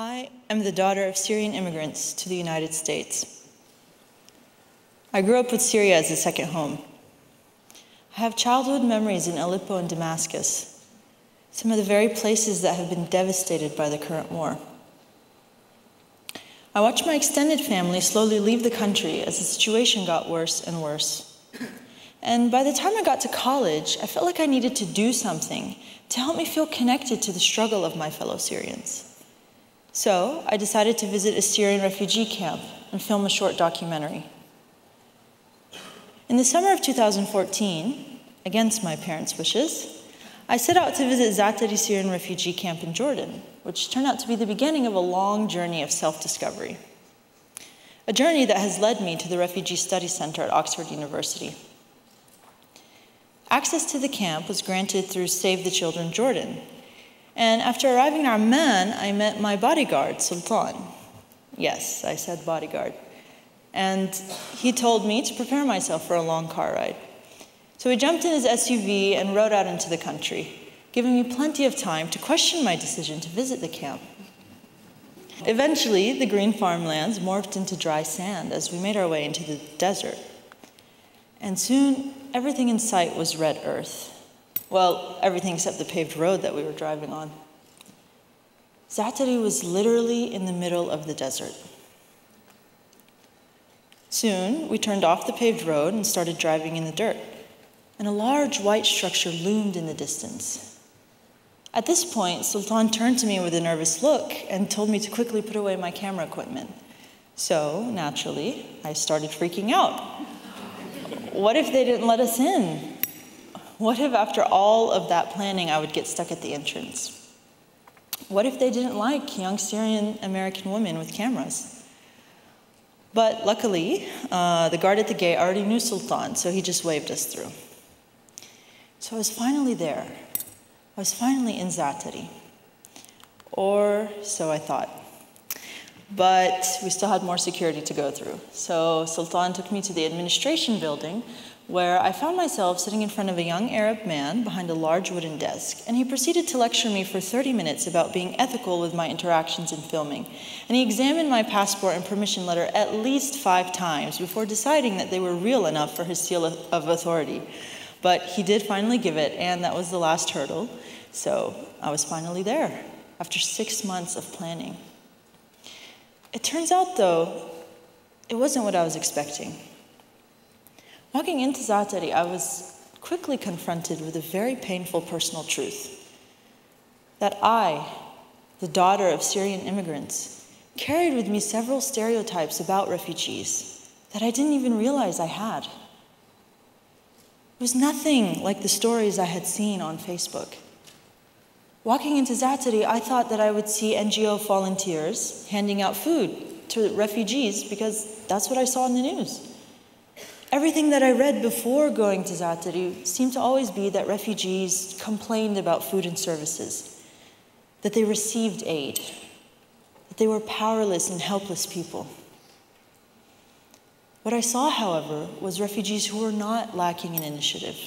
I am the daughter of Syrian immigrants to the United States. I grew up with Syria as a second home. I have childhood memories in Aleppo and Damascus, some of the very places that have been devastated by the current war. I watched my extended family slowly leave the country as the situation got worse and worse. And by the time I got to college, I felt like I needed to do something to help me feel connected to the struggle of my fellow Syrians. So I decided to visit a Syrian refugee camp and film a short documentary. In the summer of 2014, against my parents' wishes, I set out to visit Zaatari Syrian Refugee Camp in Jordan, which turned out to be the beginning of a long journey of self-discovery. A journey that has led me to the Refugee Studies Center at Oxford University. Access to the camp was granted through Save the Children Jordan. And after arriving in Amman, I met my bodyguard, Sultan. Yes, I said bodyguard. And he told me to prepare myself for a long car ride. So we jumped in his SUV and rode out into the country, giving me plenty of time to question my decision to visit the camp. Eventually, the green farmlands morphed into dry sand as we made our way into the desert. And soon, everything in sight was red earth. Well, everything except the paved road that we were driving on. Zaatari was literally in the middle of the desert. Soon, we turned off the paved road and started driving in the dirt, and a large white structure loomed in the distance. At this point, Sultan turned to me with a nervous look and told me to quickly put away my camera equipment. So, naturally, I started freaking out. What if they didn't let us in? What if after all of that planning, I would get stuck at the entrance? What if they didn't like young Syrian American women with cameras? But luckily, the guard at the gate already knew Sultan, so he just waved us through. So I was finally there. I was finally in Zaatari. Or so I thought. But we still had more security to go through. So Sultan took me to the administration building, where I found myself sitting in front of a young Arab man behind a large wooden desk, and he proceeded to lecture me for 30 minutes about being ethical with my interactions in filming. And he examined my passport and permission letter at least 5 times before deciding that they were real enough for his seal of authority. But he did finally give it, and that was the last hurdle. So I was finally there, after 6 months of planning. It turns out, though, it wasn't what I was expecting. Walking into Zaatari, I was quickly confronted with a very painful personal truth. That I, the daughter of Syrian immigrants, carried with me several stereotypes about refugees that I didn't even realize I had. It was nothing like the stories I had seen on Facebook. Walking into Zaatari, I thought that I would see NGO volunteers handing out food to refugees because that's what I saw in the news. Everything that I read before going to Zaatari seemed to always be that refugees complained about food and services, that they received aid, that they were powerless and helpless people. What I saw, however, was refugees who were not lacking in initiative.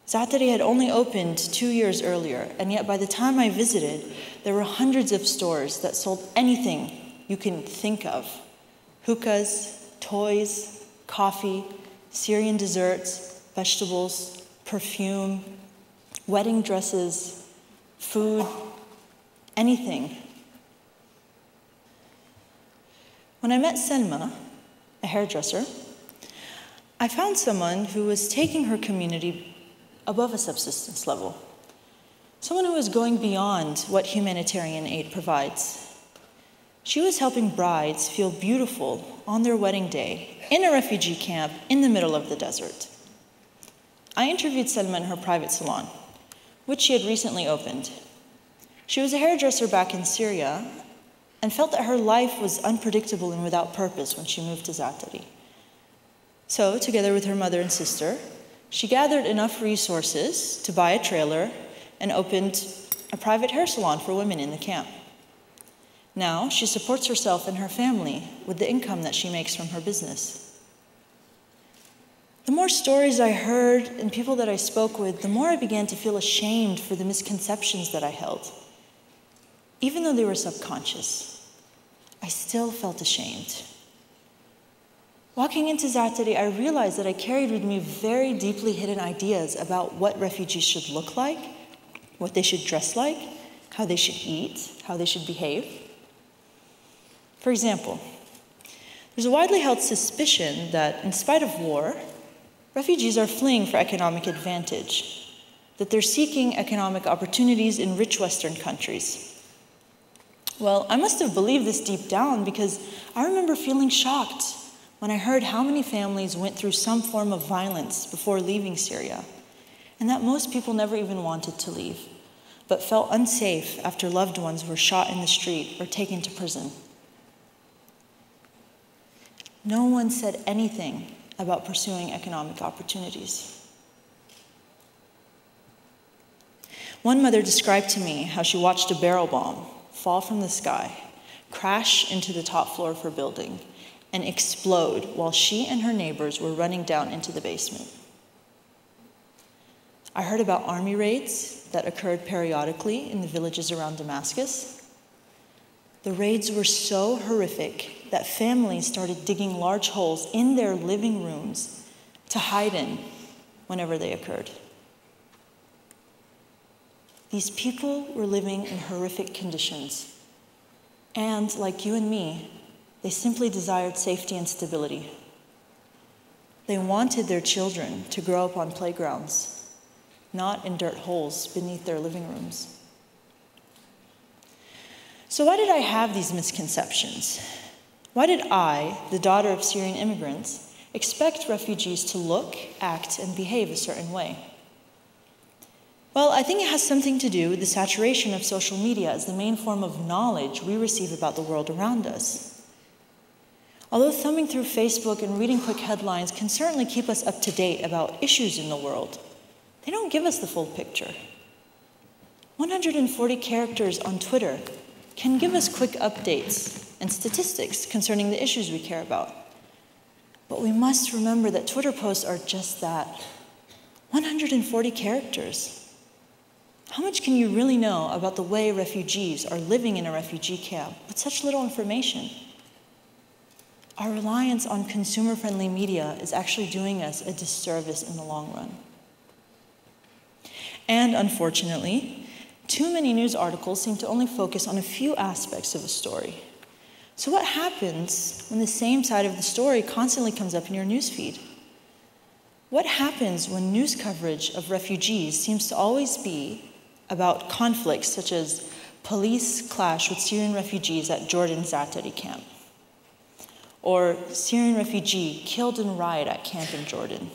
Zaatari had only opened 2 years earlier, and yet by the time I visited, there were hundreds of stores that sold anything you can think of. Hookahs, toys, coffee, Syrian desserts, vegetables, perfume, wedding dresses, food, anything. When I met Selma, a hairdresser, I found someone who was taking her community above a subsistence level. Someone who was going beyond what humanitarian aid provides. She was helping brides feel beautiful on their wedding day in a refugee camp in the middle of the desert. I interviewed Selma in her private salon, which she had recently opened. She was a hairdresser back in Syria and felt that her life was unpredictable and without purpose when she moved to Zaatari. So, together with her mother and sister, she gathered enough resources to buy a trailer and opened a private hair salon for women in the camp. Now, she supports herself and her family with the income that she makes from her business. The more stories I heard and people that I spoke with, the more I began to feel ashamed for the misconceptions that I held. even though they were subconscious, I still felt ashamed. Walking into Zaatari, I realized that I carried with me very deeply hidden ideas about what refugees should look like, what they should dress like, how they should eat, how they should behave. For example, there's a widely held suspicion that, in spite of war, refugees are fleeing for economic advantage, that they're seeking economic opportunities in rich Western countries. Well, I must have believed this deep down because I remember feeling shocked when I heard how many families went through some form of violence before leaving Syria, and that most people never even wanted to leave, but felt unsafe after loved ones were shot in the street or taken to prison. No one said anything about pursuing economic opportunities. One mother described to me how she watched a barrel bomb fall from the sky, crash into the top floor of her building, and explode while she and her neighbors were running down into the basement. I heard about army raids that occurred periodically in the villages around Damascus. The raids were so horrific that families started digging large holes in their living rooms to hide in whenever they occurred. These people were living in horrific conditions, and like you and me, they simply desired safety and stability. They wanted their children to grow up on playgrounds, not in dirt holes beneath their living rooms. So why did I have these misconceptions? Why did I, the daughter of Syrian immigrants, expect refugees to look, act, and behave a certain way? Well, I think it has something to do with the saturation of social media as the main form of knowledge we receive about the world around us. Although thumbing through Facebook and reading quick headlines can certainly keep us up to date about issues in the world, they don't give us the full picture. 140 characters on Twitter can give us quick updates and statistics concerning the issues we care about. But we must remember that Twitter posts are just that, 140 characters. How much can you really know about the way refugees are living in a refugee camp with such little information? Our reliance on consumer-friendly media is actually doing us a disservice in the long run. And unfortunately, too many news articles seem to only focus on a few aspects of a story. So what happens when the same side of the story constantly comes up in your newsfeed? What happens when news coverage of refugees seems to always be about conflicts such as police clash with Syrian refugees at Jordan's Zaatari camp, or Syrian refugee killed in riot at camp in Jordan?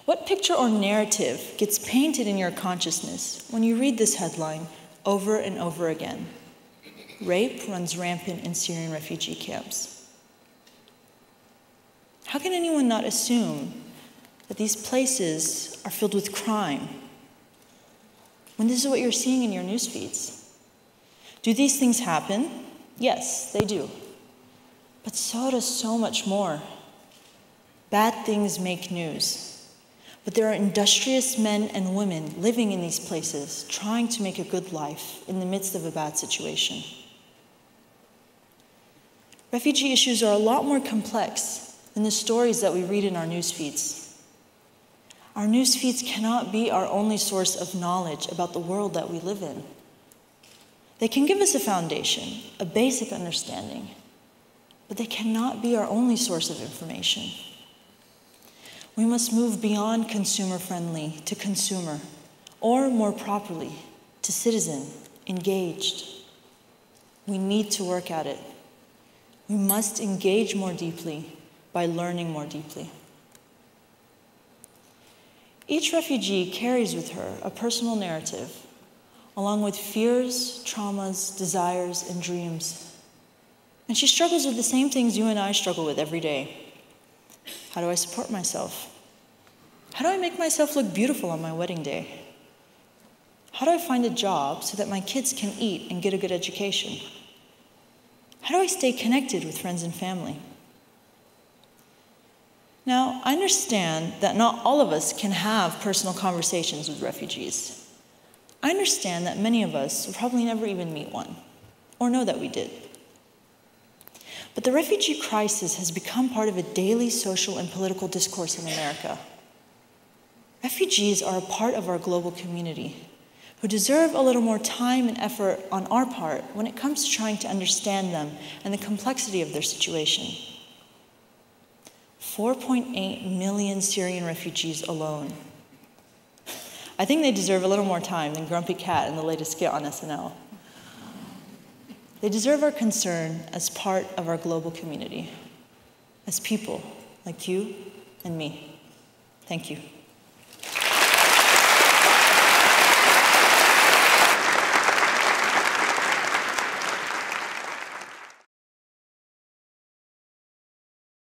What picture or narrative gets painted in your consciousness when you read this headline over and over again? Rape runs rampant in Syrian refugee camps. How can anyone not assume that these places are filled with crime when this is what you're seeing in your news feeds? Do these things happen? Yes, they do. But so does so much more. Bad things make news. But there are industrious men and women living in these places, trying to make a good life in the midst of a bad situation. Refugee issues are a lot more complex than the stories that we read in our news feeds. Our news feeds cannot be our only source of knowledge about the world that we live in. They can give us a foundation, a basic understanding, but they cannot be our only source of information. We must move beyond consumer-friendly to consumer, or more properly, to citizen, engaged. We need to work at it. We must engage more deeply by learning more deeply. Each refugee carries with her a personal narrative, along with fears, traumas, desires, and dreams. And she struggles with the same things you and I struggle with every day. How do I support myself? How do I make myself look beautiful on my wedding day? How do I find a job so that my kids can eat and get a good education? How do I stay connected with friends and family? Now, I understand that not all of us can have personal conversations with refugees. I understand that many of us will probably never even meet one, or know that we did. But the refugee crisis has become part of a daily social and political discourse in America. Refugees are a part of our global community who deserve a little more time and effort on our part when it comes to trying to understand them and the complexity of their situation. 4.8 million Syrian refugees alone. I think they deserve a little more time than Grumpy Cat in the latest skit on SNL. They deserve our concern as part of our global community, as people like you and me. Thank you.